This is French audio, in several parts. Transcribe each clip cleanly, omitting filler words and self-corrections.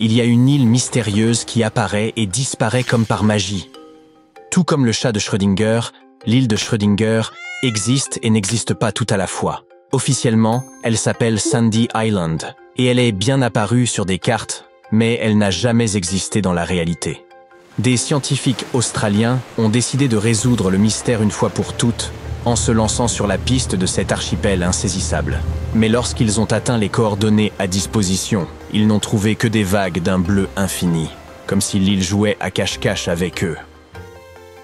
Il y a une île mystérieuse qui apparaît et disparaît comme par magie. Tout comme le chat de Schrödinger, l'île de Schrödinger existe et n'existe pas tout à la fois. Officiellement, elle s'appelle Sandy Island, et elle est bien apparue sur des cartes, mais elle n'a jamais existé dans la réalité. Des scientifiques australiens ont décidé de résoudre le mystère une fois pour toutes, en se lançant sur la piste de cet archipel insaisissable. Mais lorsqu'ils ont atteint les coordonnées à disposition, ils n'ont trouvé que des vagues d'un bleu infini, comme si l'île jouait à cache-cache avec eux.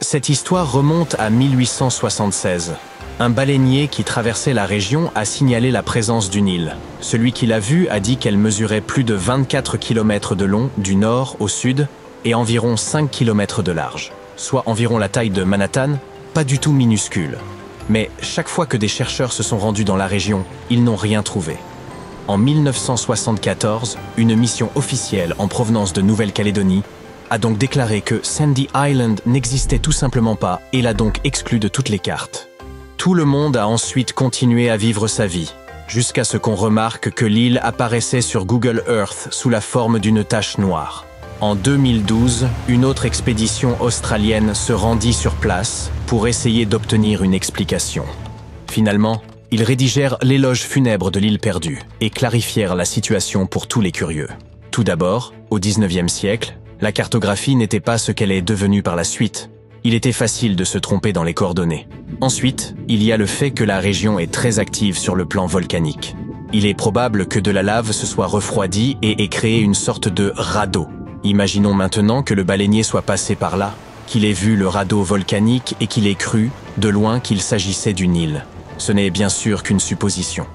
Cette histoire remonte à 1876. Un baleinier qui traversait la région a signalé la présence d'une île. Celui qui l'a vue a dit qu'elle mesurait plus de 24 km de long du nord au sud et environ 5 km de large, soit environ la taille de Manhattan, pas du tout minuscule. Mais chaque fois que des chercheurs se sont rendus dans la région, ils n'ont rien trouvé. En 1974, une mission officielle en provenance de Nouvelle-Calédonie a donc déclaré que Sandy Island n'existait tout simplement pas et l'a donc exclu de toutes les cartes. Tout le monde a ensuite continué à vivre sa vie, jusqu'à ce qu'on remarque que l'île apparaissait sur Google Earth sous la forme d'une tache noire. En 2012, une autre expédition australienne se rendit sur place pour essayer d'obtenir une explication. Finalement, ils rédigèrent l'éloge funèbre de l'île perdue et clarifièrent la situation pour tous les curieux. Tout d'abord, au XIXe siècle, la cartographie n'était pas ce qu'elle est devenue par la suite. Il était facile de se tromper dans les coordonnées. Ensuite, il y a le fait que la région est très active sur le plan volcanique. Il est probable que de la lave se soit refroidie et ait créé une sorte de radeau. Imaginons maintenant que le baleinier soit passé par là, qu'il ait vu le radeau volcanique et qu'il ait cru, de loin, qu'il s'agissait d'une île. Ce n'est bien sûr qu'une supposition.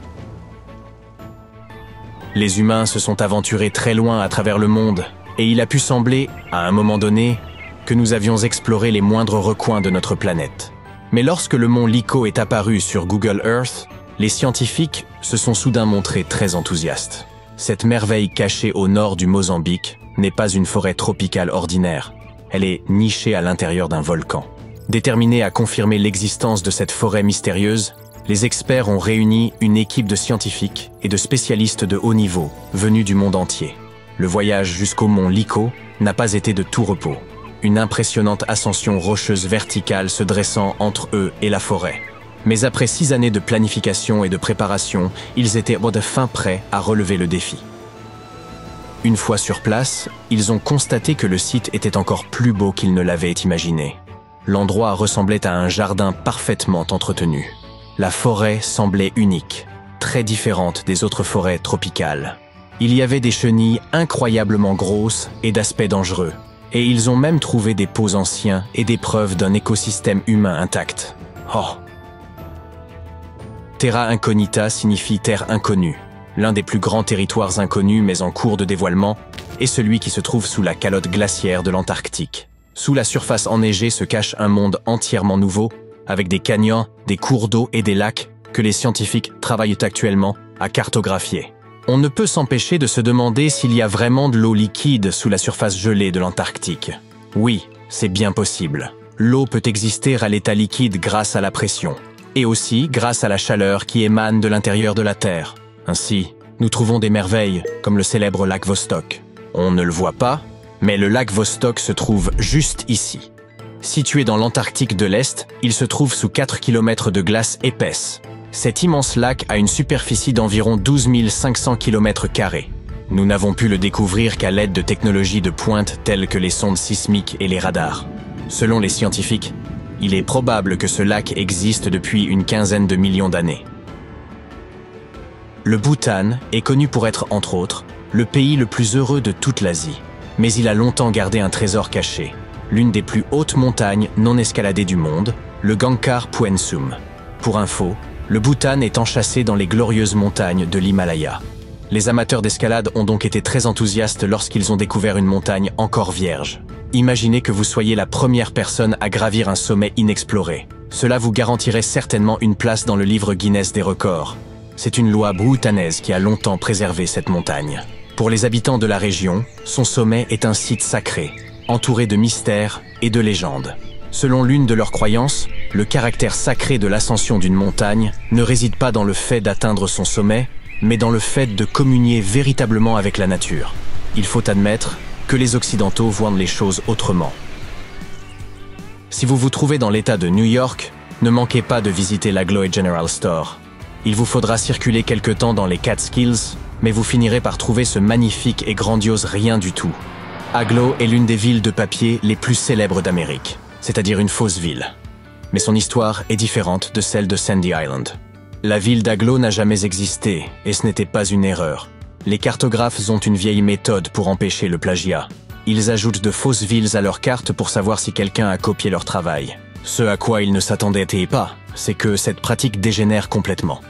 Les humains se sont aventurés très loin à travers le monde, et il a pu sembler, à un moment donné, que nous avions exploré les moindres recoins de notre planète. Mais lorsque le mont Lico est apparu sur Google Earth, les scientifiques se sont soudain montrés très enthousiastes. Cette merveille cachée au nord du Mozambique n'est pas une forêt tropicale ordinaire. Elle est nichée à l'intérieur d'un volcan. Déterminés à confirmer l'existence de cette forêt mystérieuse, les experts ont réuni une équipe de scientifiques et de spécialistes de haut niveau, venus du monde entier. Le voyage jusqu'au mont Lico n'a pas été de tout repos. Une impressionnante ascension rocheuse verticale se dressant entre eux et la forêt. Mais après 6 années de planification et de préparation, ils étaient fin prêts à relever le défi. Une fois sur place, ils ont constaté que le site était encore plus beau qu'ils ne l'avaient imaginé. L'endroit ressemblait à un jardin parfaitement entretenu. La forêt semblait unique, très différente des autres forêts tropicales. Il y avait des chenilles incroyablement grosses et d'aspect dangereux, et ils ont même trouvé des pots anciens et des preuves d'un écosystème humain intact. Oh! Terra Incognita signifie terre inconnue. L'un des plus grands territoires inconnus mais en cours de dévoilement est celui qui se trouve sous la calotte glaciaire de l'Antarctique. Sous la surface enneigée se cache un monde entièrement nouveau, avec des canyons, des cours d'eau et des lacs que les scientifiques travaillent actuellement à cartographier. On ne peut s'empêcher de se demander s'il y a vraiment de l'eau liquide sous la surface gelée de l'Antarctique. Oui, c'est bien possible. L'eau peut exister à l'état liquide grâce à la pression, et aussi grâce à la chaleur qui émane de l'intérieur de la Terre. Ainsi, nous trouvons des merveilles, comme le célèbre lac Vostok. On ne le voit pas, mais le lac Vostok se trouve juste ici. Situé dans l'Antarctique de l'Est, il se trouve sous 4 km de glace épaisse. Cet immense lac a une superficie d'environ 12 500 km². Nous n'avons pu le découvrir qu'à l'aide de technologies de pointe telles que les sondes sismiques et les radars. Selon les scientifiques, il est probable que ce lac existe depuis une quinzaine de millions d'années. Le Bhoutan est connu pour être, entre autres, le pays le plus heureux de toute l'Asie. Mais il a longtemps gardé un trésor caché, l'une des plus hautes montagnes non escaladées du monde, le Gangkhar Puensum. Pour info, le Bhoutan est enchâssé dans les glorieuses montagnes de l'Himalaya. Les amateurs d'escalade ont donc été très enthousiastes lorsqu'ils ont découvert une montagne encore vierge. Imaginez que vous soyez la première personne à gravir un sommet inexploré. Cela vous garantirait certainement une place dans le livre Guinness des records. C'est une loi bhoutanaise qui a longtemps préservé cette montagne. Pour les habitants de la région, son sommet est un site sacré, entouré de mystères et de légendes. Selon l'une de leurs croyances, le caractère sacré de l'ascension d'une montagne ne réside pas dans le fait d'atteindre son sommet, mais dans le fait de communier véritablement avec la nature. il faut admettre que les Occidentaux voient les choses autrement. Si vous vous trouvez dans l'État de New York, ne manquez pas de visiter l'Aglo General Store. Il vous faudra circuler quelque temps dans les Catskills, mais vous finirez par trouver ce magnifique et grandiose rien du tout. Aglo est l'une des villes de papier les plus célèbres d'Amérique, c'est-à-dire une fausse ville. Mais son histoire est différente de celle de Sandy Island. La ville d'Aglo n'a jamais existé, et ce n'était pas une erreur. Les cartographes ont une vieille méthode pour empêcher le plagiat. Ils ajoutent de fausses villes à leurs cartes pour savoir si quelqu'un a copié leur travail. Ce à quoi ils ne s'attendaient pas, c'est que cette pratique dégénère complètement.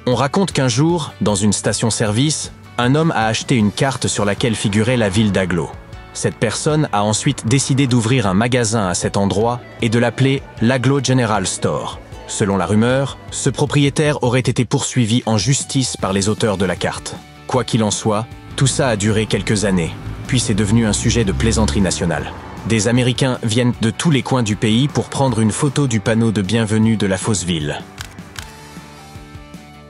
On raconte qu'un jour, dans une station-service, un homme a acheté une carte sur laquelle figurait la ville d'Aglo. Cette personne a ensuite décidé d'ouvrir un magasin à cet endroit et de l'appeler l'Aglo General Store. Selon la rumeur, ce propriétaire aurait été poursuivi en justice par les auteurs de la carte. Quoi qu'il en soit, tout ça a duré quelques années, puis c'est devenu un sujet de plaisanterie nationale. Des Américains viennent de tous les coins du pays pour prendre une photo du panneau de bienvenue de la fausse ville.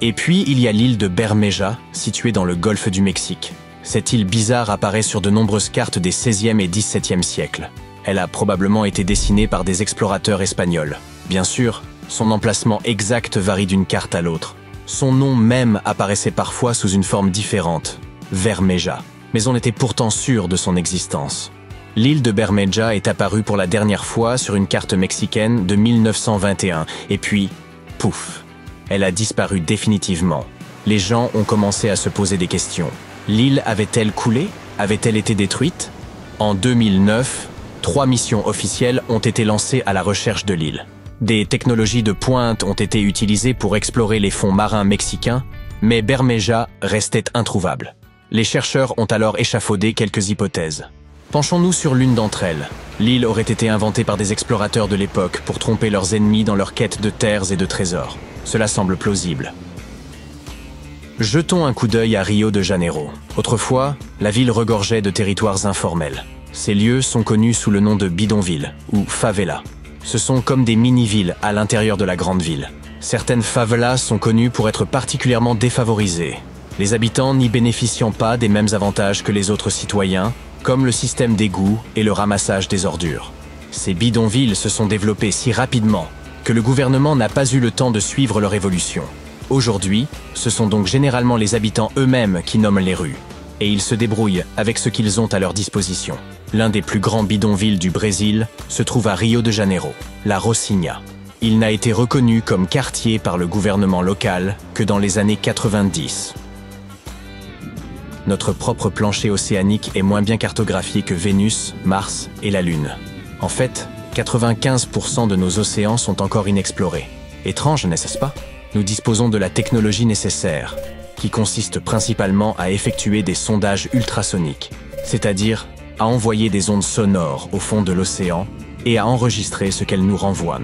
Et puis, il y a l'île de Bermeja, située dans le golfe du Mexique. Cette île bizarre apparaît sur de nombreuses cartes des XVIe et XVIIe siècles. Elle a probablement été dessinée par des explorateurs espagnols. Bien sûr, son emplacement exact varie d'une carte à l'autre. Son nom même apparaissait parfois sous une forme différente, Bermeja, mais on était pourtant sûr de son existence. L'île de Bermeja est apparue pour la dernière fois sur une carte mexicaine de 1921, et puis, pouf, elle a disparu définitivement. Les gens ont commencé à se poser des questions. L'île avait-elle coulé? Avait-elle été détruite? En 2009, 3 missions officielles ont été lancées à la recherche de l'île. Des technologies de pointe ont été utilisées pour explorer les fonds marins mexicains, mais Bermeja restait introuvable. Les chercheurs ont alors échafaudé quelques hypothèses. Penchons-nous sur l'une d'entre elles. L'île aurait été inventée par des explorateurs de l'époque pour tromper leurs ennemis dans leur quête de terres et de trésors. Cela semble plausible. Jetons un coup d'œil à Rio de Janeiro. Autrefois, la ville regorgeait de territoires informels. Ces lieux sont connus sous le nom de bidonvilles ou favelas. Ce sont comme des mini-villes à l'intérieur de la grande ville. Certaines favelas sont connues pour être particulièrement défavorisées, les habitants n'y bénéficiant pas des mêmes avantages que les autres citoyens, comme le système d'égouts et le ramassage des ordures. Ces bidonvilles se sont développées si rapidement que le gouvernement n'a pas eu le temps de suivre leur évolution. Aujourd'hui, ce sont donc généralement les habitants eux-mêmes qui nomment les rues, et ils se débrouillent avec ce qu'ils ont à leur disposition. L'un des plus grands bidonvilles du Brésil se trouve à Rio de Janeiro, la Rocinha. Il n'a été reconnu comme quartier par le gouvernement local que dans les années 90. Notre propre plancher océanique est moins bien cartographié que Vénus, Mars et la Lune. En fait, 95% de nos océans sont encore inexplorés. Étrange, n'est-ce pas? Nous disposons de la technologie nécessaire, qui consiste principalement à effectuer des sondages ultrasoniques, c'est-à-dire à envoyer des ondes sonores au fond de l'océan et à enregistrer ce qu'elles nous renvoient.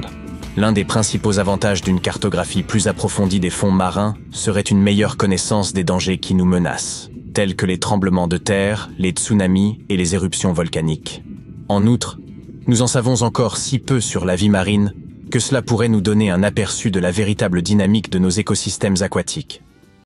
L'un des principaux avantages d'une cartographie plus approfondie des fonds marins serait une meilleure connaissance des dangers qui nous menacent, tels que les tremblements de terre, les tsunamis et les éruptions volcaniques. En outre, nous en savons encore si peu sur la vie marine que cela pourrait nous donner un aperçu de la véritable dynamique de nos écosystèmes aquatiques.